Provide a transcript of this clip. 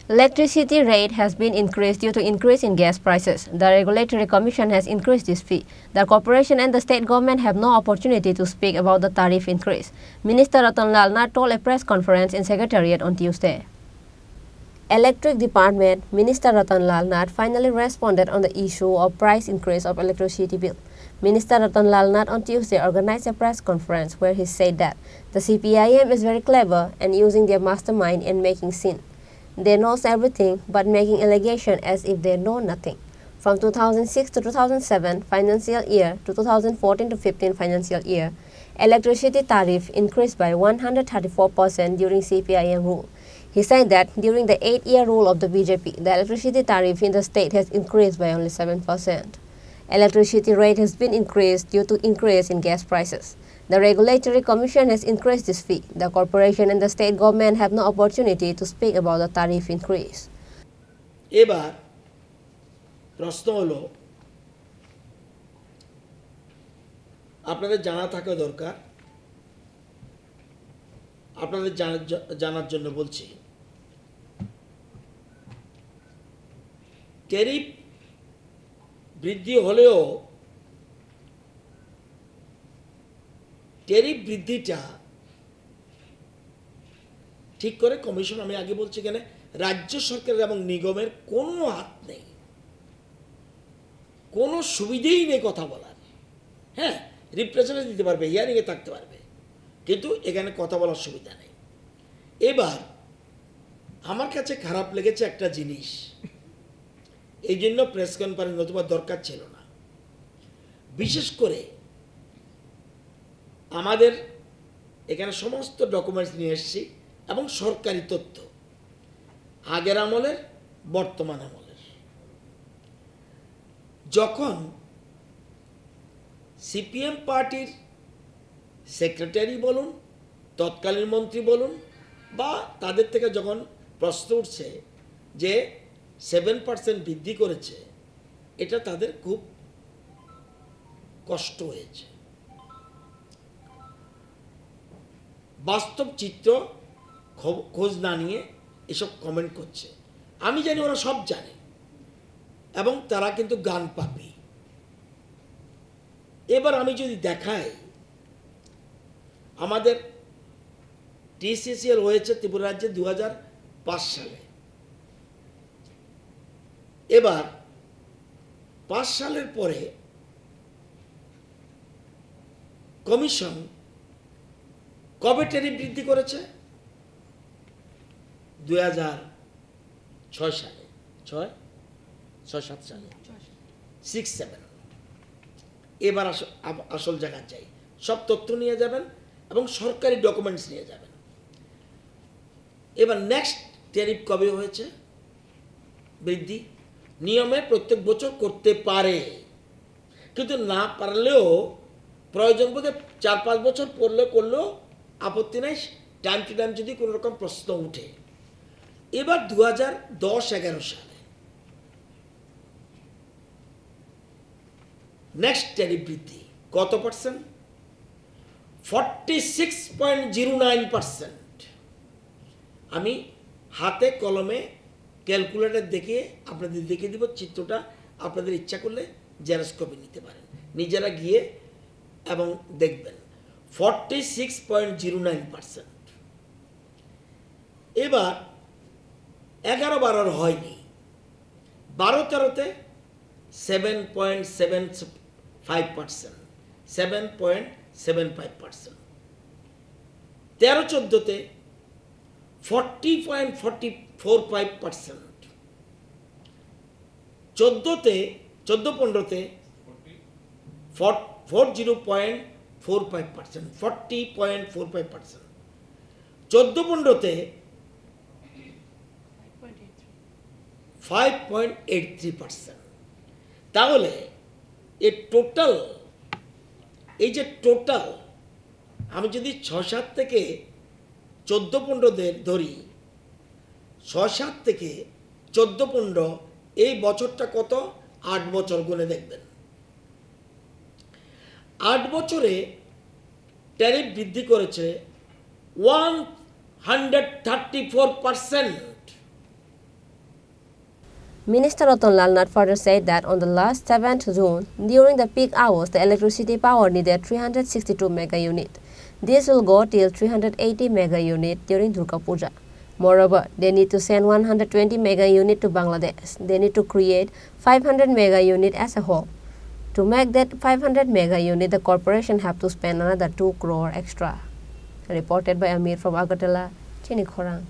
Electricity rate has been increased due to increase in gas prices. The Regulatory Commission has increased this fee. The corporation and the state government have no opportunity to speak about the tariff increase. Minister Ratan Lal Nath told a press conference in Secretariat on Tuesday. Electric Department Minister Ratan Lal Nath finally responded on the issue of price increase of electricity bill. Minister Ratan Lal Nath on Tuesday organized a press conference where he said that the CPIM is very clever and using their mastermind in making sin. They know everything but making allegations as if they know nothing. From 2006 to 2007 financial year to 2014 to 15 financial year, electricity tariff increased by 134% during CPIM rule. He said that during the 8-year rule of the BJP, the electricity tariff in the state has increased by only 7%. Electricity rate has been increased due to increase in gas prices. The Regulatory Commission has increased this fee. The corporation and the state government have no opportunity to speak about the tariff increase. এবার প্রশ্ন হলো আপনাদের জানা থাকা দরকার আপনাদের জানার জন্য বলছি ট্যারিফ বৃদ্ধি হলেও ট্যারিফ বৃদ্ধিটা ঠিক করে কমিশন আমি আগে বলছি কেন রাজ্য সরকার এবং নিগমের কোনো হাত নেই কোনো সুবিধাই নেই কথা বলার হ্যাঁ রিপ্রেজেন্টেটিভ দিতে পারবে হিয়ারিংয়ে থাকতে পারবে কিন্তু এখানে কথা বলার সুবিধা নেই এবার আমার কাছে খারাপ লেগেছে একটা জিনিস এই জন্য প্রেস কনফারেন্স নতুবা দরকার ছিল না বিশেষ করে আমাদের এখানে সমস্ত ডকুমেন্টস নিয়ে এসেছি এবং সরকারি তথ্য আগের আমলের বর্তমান আমলের যখন সিপিএম পার্টির সেক্রেটারি বলুন তৎকালীন মন্ত্রী বলুন বা তাদের থেকে যখন প্রশ্ন উঠছে যে 7% বৃদ্ধি করেছে এটা তাদের খুব কষ্ট হয়েছে বাস্তব চিত্র খোঁজ না নিয়ে এসব কমেন্ট করছে আমি জানি ওরা সব জানে এবং তারা কিন্তু গান পাপি এবার আমি যদি দেখাই আমাদের টিসিসিএল হয়েছে ত্রিপুরা রাজ্যে 2005 সালে এবার 5 সালের পরে কমিশন কবে ট্যারিফ বৃদ্ধি করেছে 2006 সালে 6-7 সালে 6-7 এবার আসল জায়গায় যাই সব তথ্য নিয়ে যাবেন এবং সরকারি ডকুমেন্টস নিয়ে যাবেন এবার নেক্সট ট্যারিফ কবে হয়েছে বৃদ্ধি নিয়মে প্রত্যেক বছর করতে পারে কিন্তু না পারলেও প্রয়োজন বোধে 4-5 বছর পড়লে করলেও আপত্তি নাই টাইম টু টাইম যদি কোনো রকম প্রশ্ন উঠে এবার 2010-11 সালে নেক্সট ট্যারিফ বৃদ্ধি কত পার্সেন্ট 46.09% আমি হাতে কলমে ক্যালকুলেটর দেখে আপনাদের দেখিয়ে দিব চিত্রটা আপনাদের ইচ্ছা করলে জেরক্স কপি নিতে পারেন নিজেরা গিয়ে এবং দেখবেন 46.09% এবার 11-12 হয়নি 12-13-তে 7.75% 7.75% 13-14-তে 40.45%, 14-তে 14-15-তে 40.45%, 40.45%, 14-15-তে 5.83%। তাহলে এই টোটাল এই যে টোটাল আমি যদি 6-7 থেকে 14-15 ধরি 6-7 থেকে 14-15 এই বছরটা কত 8 বছর গুনে দেখবেন 8 বছরে ট্যারিফ বৃদ্ধি করেছে 134%। Minister Ratan Lal Nath further said that on the last 7th June, during the peak hours, the electricity power needed 362 mega unit. This will go till 380 mega unit during Durga Puja. Moreover, they need to send 120 mega unit to Bangladesh. They need to create 500 mega unit as a whole. To make that 500 mega unit, the corporation have to spend another 2 crore extra. Reported by Amir from Agartala, Chini Khorang.